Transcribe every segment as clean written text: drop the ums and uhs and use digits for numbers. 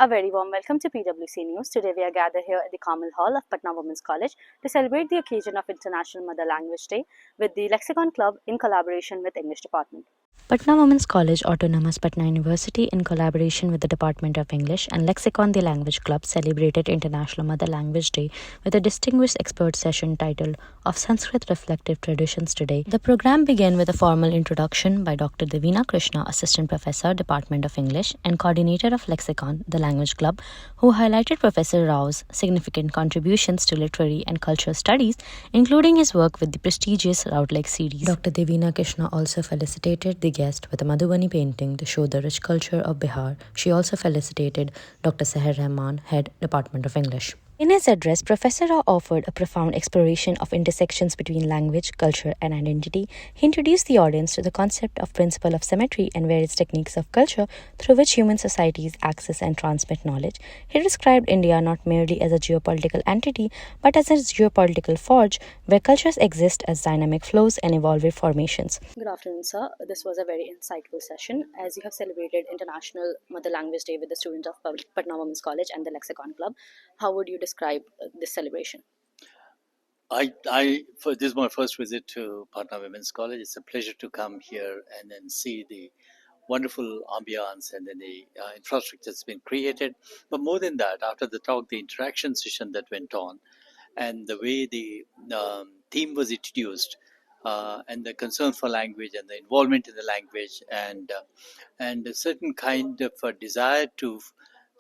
A very warm welcome to PWC News. Today we are gathered here at the Carmel Hall of Patna Women's College to celebrate the occasion of International Mother Language Day with the Lexicon Club in collaboration with English Department. Patna Women's College Autonomous Patna University in collaboration with the Department of English and Lexicon the Language Club celebrated International Mother Language Day with a distinguished expert session titled Of Sanskrit Reflective Traditions Today. The program began with a formal introduction by Dr. Devina Krishna, Assistant Professor, Department of English and Coordinator of Lexicon, the Language Club, who highlighted Professor Rao's significant contributions to literary and cultural studies, including his work with the prestigious Routledge series. Dr. Devina Krishna also felicitated the guest with a Madhubani painting to show the rich culture of Bihar. She also felicitated Dr. Seher Rahman, Head, Department of English. In his address, Professor Rao offered a profound exploration of intersections between language, culture, and identity. He introduced the audience to the concept of principle of symmetry and various techniques of culture through which human societies access and transmit knowledge. He described India not merely as a geopolitical entity, but as a geopolitical forge where cultures exist as dynamic flows and evolving formations. Good afternoon, sir. This was a very insightful session. As you have celebrated International Mother Language Day with the students of Patna Women's College and the Lexicon Club, how would you describe this celebration? This is my first visit to Patna Women's College. It's a pleasure to come here and then see the wonderful ambiance and then the infrastructure that's been created. But more than that, after the talk, the interaction session that went on, and the way the theme was introduced, and the concern for language and the involvement in the language, and a certain kind of a desire to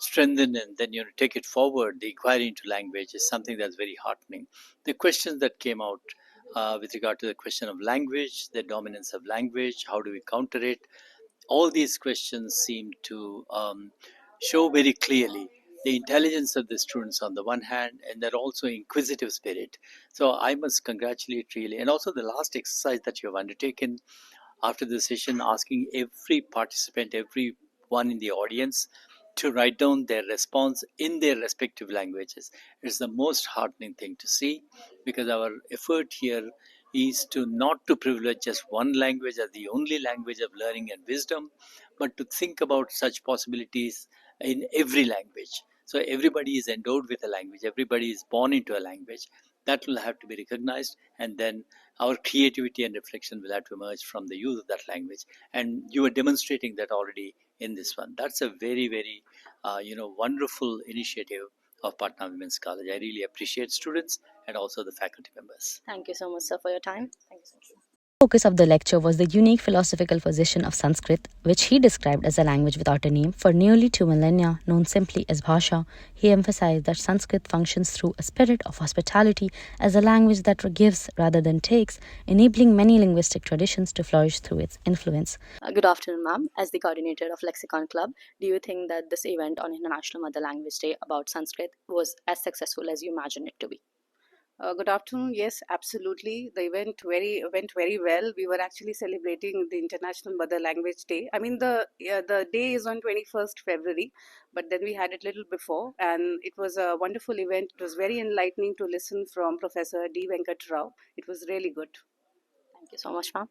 strengthen and then take it forward, the inquiry into language is something that's very heartening. The questions that came out with regard to the question of language, the dominance of language, how do we counter it, all these questions seem to show very clearly the intelligence of the students on the one hand, and that also inquisitive spirit. So I must congratulate really, and also the last exercise that you have undertaken after the session, asking every participant, everyone in the audience, to write down their response in their respective languages. It's the most heartening thing to see, because our effort here is to not to privilege just one language as the only language of learning and wisdom, but to think about such possibilities in every language. So everybody is endowed with a language, everybody is born into a language. That will have to be recognized, and then our creativity and reflection will have to emerge from the use of that language. And you are demonstrating that already in this one. That's a very, very, wonderful initiative of Patna Women's College. I really appreciate students and also the faculty members. Thank you so much, sir, for your time. Thank you so much. The focus of the lecture was the unique philosophical position of Sanskrit, which he described as a language without a name for nearly 2 millennia, known simply as Bhasha. He emphasized that Sanskrit functions through a spirit of hospitality as a language that gives rather than takes, enabling many linguistic traditions to flourish through its influence. Good afternoon, ma'am. As the coordinator of Lexicon Club, do you think that this event on International Mother Language Day about Sanskrit was as successful as you imagined it to be? Good afternoon. Yes, absolutely. The event went very well. We were actually celebrating the International Mother Language Day. I mean, the day is on 21st February, but then we had it little before, and it was a wonderful event. It was very enlightening to listen from Professor D. Venkat Rao. It was really good. Thank you so much, ma'am.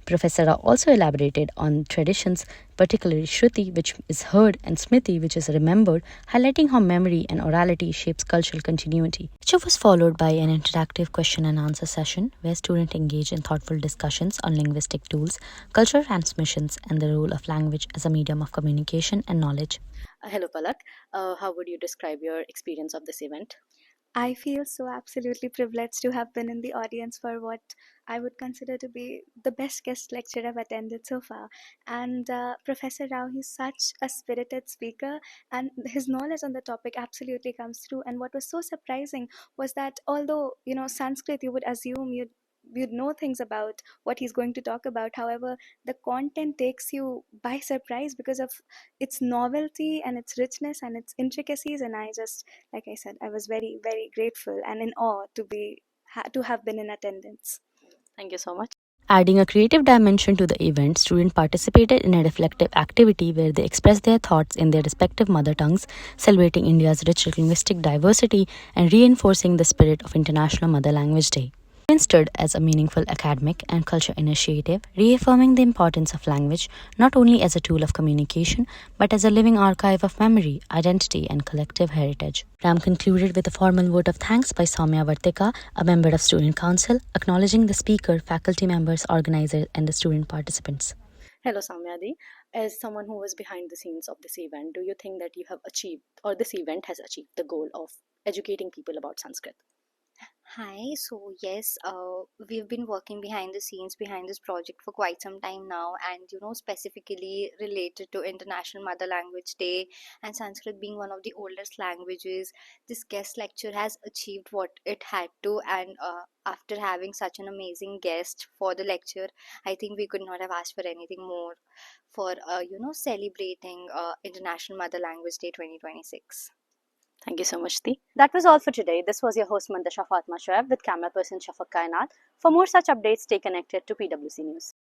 Professor Rao also elaborated on traditions, particularly Shruti, which is heard, and Smriti, which is remembered, highlighting how memory and orality shapes cultural continuity. Lecture was followed by an interactive question and answer session where students engaged in thoughtful discussions on linguistic tools, cultural transmissions, and the role of language as a medium of communication and knowledge. Hello, Palak. How would you describe your experience of this event? I feel so absolutely privileged to have been in the audience for what I would consider to be the best guest lecture I've attended so far. And Professor Rao, he's such a spirited speaker, and his knowledge on the topic absolutely comes through. And what was so surprising was that although, Sanskrit, you would assume you'd know things about what he's going to talk about. However, the content takes you by surprise because of its novelty and its richness and its intricacies. And I just, like I said, I was very, very grateful and in awe to have been in attendance. Thank you so much. Adding a creative dimension to the event, students participated in a reflective activity where they expressed their thoughts in their respective mother tongues, celebrating India's rich linguistic diversity and reinforcing the spirit of International Mother Language Day. It stood as a meaningful academic and culture initiative, reaffirming the importance of language not only as a tool of communication but as a living archive of memory, identity, and collective heritage. Ram concluded with a formal vote of thanks by Soumya Vartika, a member of Student Council, acknowledging the speaker, faculty members, organizers, and the student participants. Hello, Samyadi. As someone who was behind the scenes of this event, do you think that you have achieved, or this event has achieved, the goal of educating people about Sanskrit? Hi, so yes, we've been working behind the scenes behind this project for quite some time now, and specifically related to International Mother Language Day and Sanskrit being one of the oldest languages, this guest lecture has achieved what it had to. And after having such an amazing guest for the lecture, I think we could not have asked for anything more for celebrating International Mother Language Day 2026. Thank you so much, Dee. That was all for today. This was your host, Mantasha Fatma Shoaib, with camera person Shafak Kainat. For more such updates, stay connected to PwC News.